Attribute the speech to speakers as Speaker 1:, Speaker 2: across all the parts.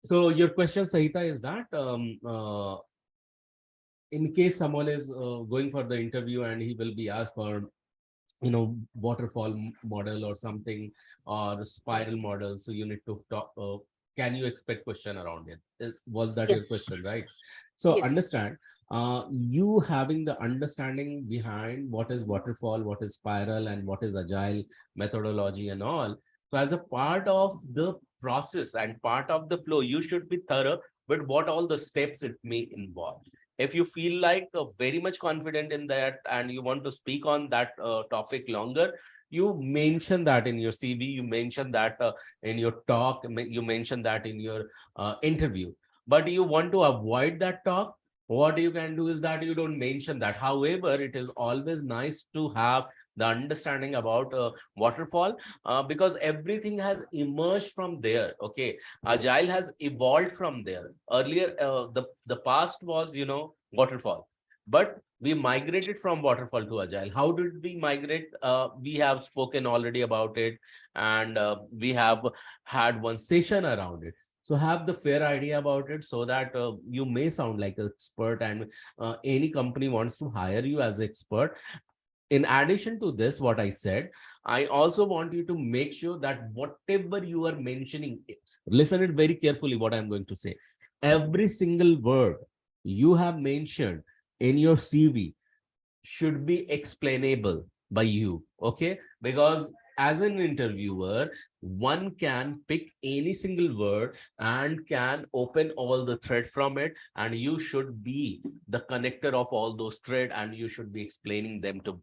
Speaker 1: So your question, Sahita, is that in case someone is going for the interview and he will be asked for, waterfall model or something, or spiral model, so you need to talk, can you expect question around it? Was that your
Speaker 2: Yes.
Speaker 1: question, right? So
Speaker 2: Yes.
Speaker 1: understand, you having the understanding behind what is waterfall, what is spiral, and what is agile methodology and all. So as a part of the process and part of the flow, you should be thorough with what all the steps it may involve. If you feel like very much confident in that and you want to speak on that topic longer, you mention that in your CV, you mention that in your talk, you mention that in your interview. But you want to avoid that talk, what you can do is that you don't mention that. However, it is always nice to have the understanding about waterfall, because everything has emerged from there. Okay, agile has evolved from there. Earlier, the past was, waterfall, but we migrated from waterfall to agile. How did we migrate? We have spoken already about it, and we have had one session around it. So have the fair idea about it, so that you may sound like an expert, and any company wants to hire you as an expert. In addition to this, what I said, I also want you to make sure that whatever you are mentioning, listen it very carefully what I'm going to say. Every single word you have mentioned in your CV should be explainable by you. Okay, because as an interviewer, one can pick any single word and can open all the thread from it, and you should be the connector of all those thread, and you should be explaining them to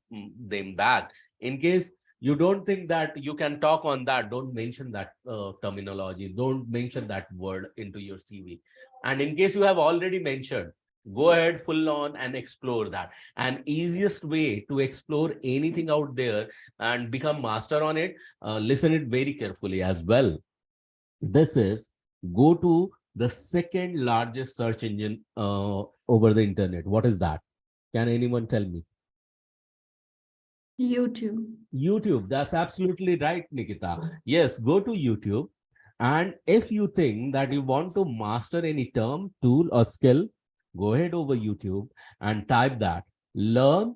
Speaker 1: them back. In case you don't think that you can talk on that, don't mention that terminology, don't mention that word into your CV. And in case you have already mentioned, go ahead full on and explore that. And easiest way to explore anything out there and become master on it, listen it very carefully as well. This is, go to the second largest search engine over the internet. What is that? Can anyone tell me?
Speaker 3: YouTube.
Speaker 1: YouTube. That's absolutely right, Nikita. Yes, go to YouTube. And if you think that you want to master any term, tool, or skill, go ahead over YouTube and type that. Learn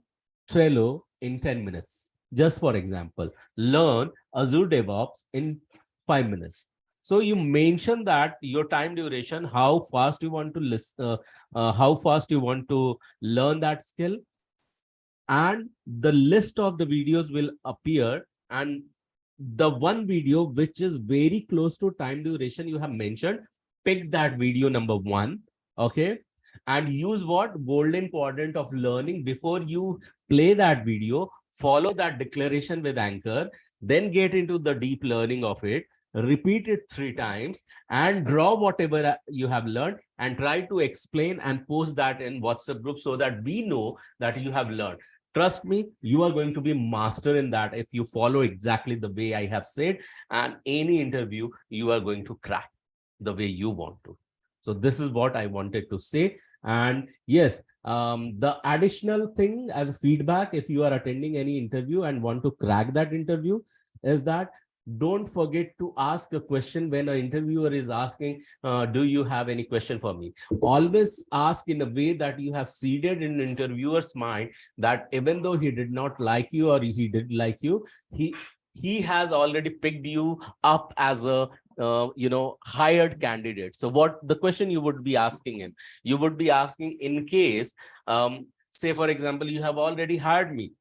Speaker 1: Trello in 10 minutes. Just for example, learn Azure DevOps in 5 minutes. So you mention that your time duration, how fast you want to listen, how fast you want to learn that skill, and the list of the videos will appear, and the one video which is very close to time duration you have mentioned, pick that video number one. Okay, and use what golden quadrant of learning before you play that video. Follow that declaration with anchor, then get into the deep learning of it, repeat it 3 times, and draw whatever you have learned, and try to explain and post that in WhatsApp group, so that we know that you have learned. Trust me, you are going to be master in that if you follow exactly the way I have said, and any interview you are going to crack the way you want to. So this is what I wanted to say. And yes, the additional thing as a feedback, if you are attending any interview and want to crack that interview, is that don't forget to ask a question when an interviewer is asking, do you have any question for me? Always ask in a way that you have seeded in an interviewer's mind that even though he did not like you or he did like you, he has already picked you up as a hired candidate. So what the question you would be asking him, you would be asking, in case, say for example, you have already hired me,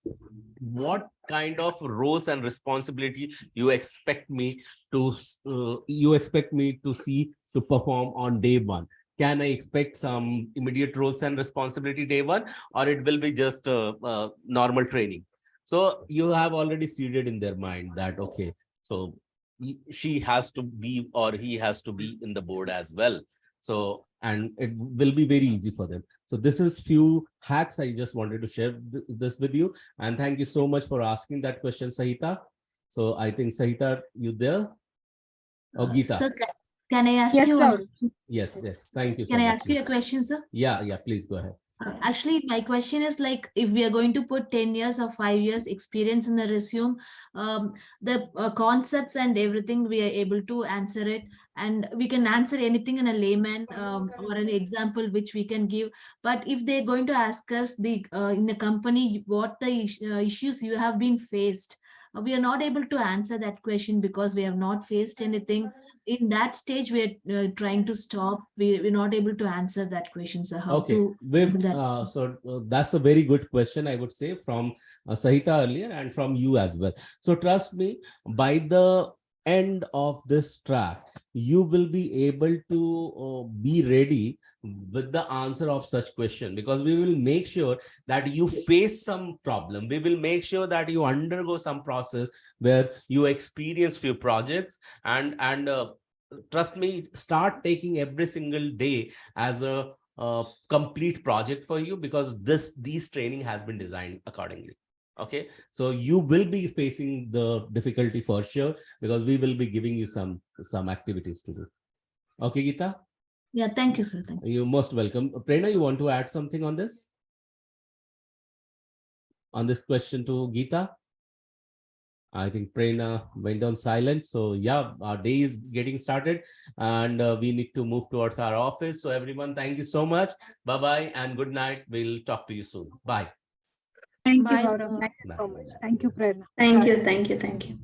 Speaker 1: what kind of roles and responsibility you expect me to see to perform on day one? Can I expect some immediate roles and responsibility day one, or it will be just normal training? So you have already seeded in their mind that, okay, so she has to be or he has to be in the board as well. So, and it will be very easy for them. So this is few hacks I just wanted to share this with you. And thank you so much for asking that question, Sahita. So I think, Sahita, you there? Oh, Geeta.
Speaker 2: Sir, can I ask
Speaker 3: Yes,
Speaker 2: you?
Speaker 3: sir.
Speaker 1: Yes, yes. Thank you so
Speaker 2: Can I
Speaker 1: much.
Speaker 2: ask you a question, sir?
Speaker 1: Yeah, please go ahead.
Speaker 2: Actually, my question is like, if we are going to put 10 years or 5 years experience in the resume, the concepts and everything, we are able to answer it. And we can answer anything in a layman, or an example which we can give. But if they're going to ask us in the company, what the issues you have been faced, we are not able to answer that question because we have not faced anything. In that stage, we're trying to stop. We're not able to answer that question. So how
Speaker 1: Okay,
Speaker 2: to handle that?
Speaker 1: that's a very good question, I would say, from Sahita earlier and from you as well. So trust me, by the end of this track, you will be able to be ready with the answer of such question, because we will make sure that you face some problem. We will make sure that you undergo some process where you experience few projects, and trust me, start taking every single day as a complete project for you, because these training has been designed accordingly. Okay, so you will be facing the difficulty for sure, because we will be giving you some activities to do. Okay, Geeta,
Speaker 2: Yeah, thank you, sir. Thank you.
Speaker 1: you're most welcome. Prerna, you want to add something on this question to Geeta? I think Prerna went on silent. So yeah, our day is getting started, and we need to move towards our office. So everyone, thank you so much. Bye bye and good night. We'll talk to you soon. Bye.
Speaker 3: Thank you,
Speaker 4: Bye,
Speaker 3: Gaurav.
Speaker 4: sir.
Speaker 3: Thank you
Speaker 1: Bye.
Speaker 3: so much. Thank you, Prerna.
Speaker 4: Thank
Speaker 3: Bye.
Speaker 4: you. Thank you. Thank you.